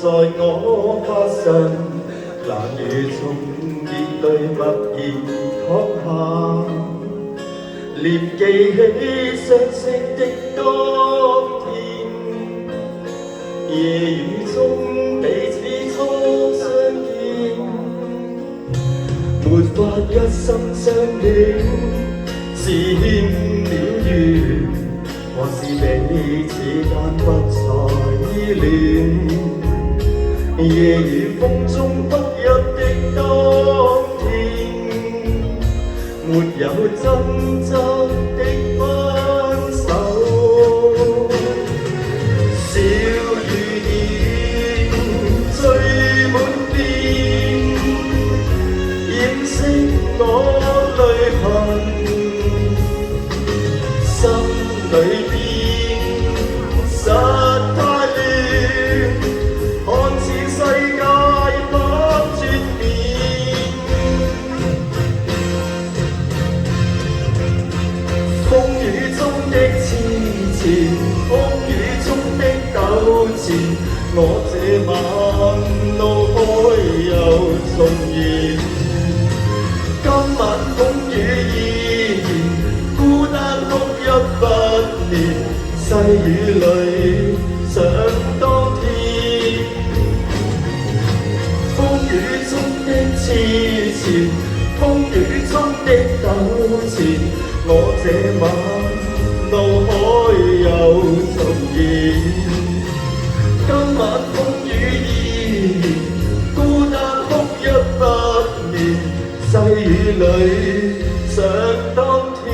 在我發上，難如從熱淚默然淌下，念記起相識的當天，夜雨中彼此初相見，沒法一生相戀，是欠了緣，還是彼此間不再依戀。夜雨風中不一的當天，沒有真正的分手。小雨點綴滿面，掩飾我淚痕，心裏邊實太亂，看似世界不轉變。風雨中的痴纏，風雨中的糾纏，我這晚腦海又重現。今晚風雨依然，孤單哭泣不眠，細雨裏想當天。風雨中的痴纏，風雨中的糾纏，我這晚腦海又重現。今晚風雨依然，孤單哭泣不眠，細雨裏想當天。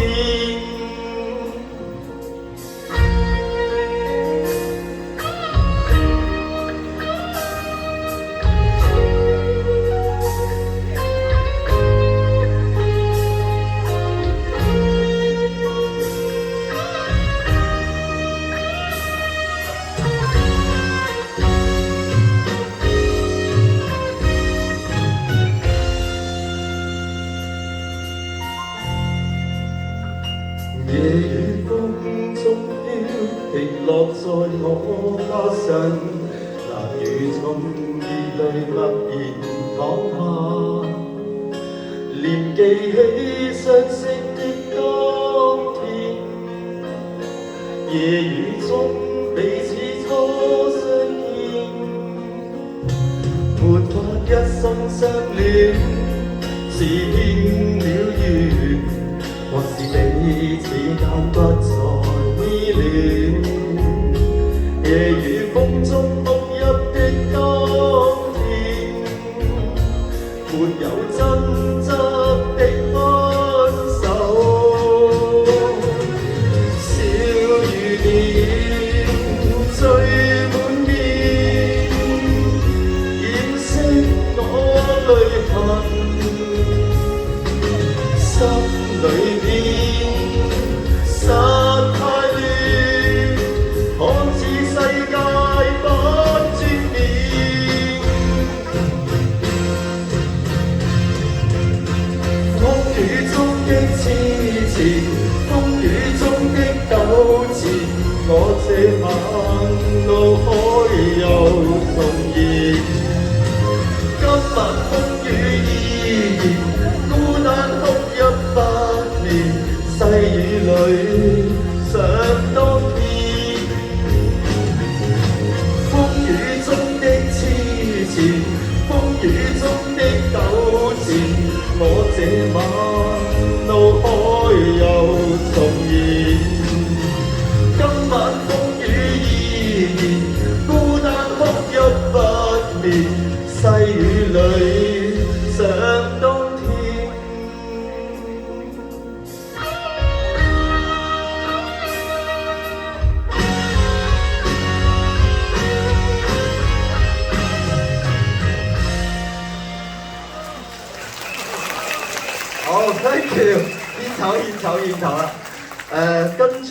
夜雨風中飄，滴落在我髮上，難如從熱淚默然淌下，念記起相識的當天，夜雨中彼此初相見，沒法一生相戀，是欠了緣，還是彼此間不再依戀。夜雨風中哭泣的當天，沒有真正的分手。小雨點綴滿面，掩飾我淚痕，心裏邊實太亂，看似世界不轉變。風雨中的痴纏，風雨中的糾纏，我這晚腦海又重現。今晚風雨依然，孤單哭泣不眠，細雨裏想當天。風雨中的痴纏，風雨中的糾纏，我這晚腦海又重現。今晚風雨依然，孤單哭泣不眠，細雨裏想當天。好 ，thank you，獻醜啦，跟住。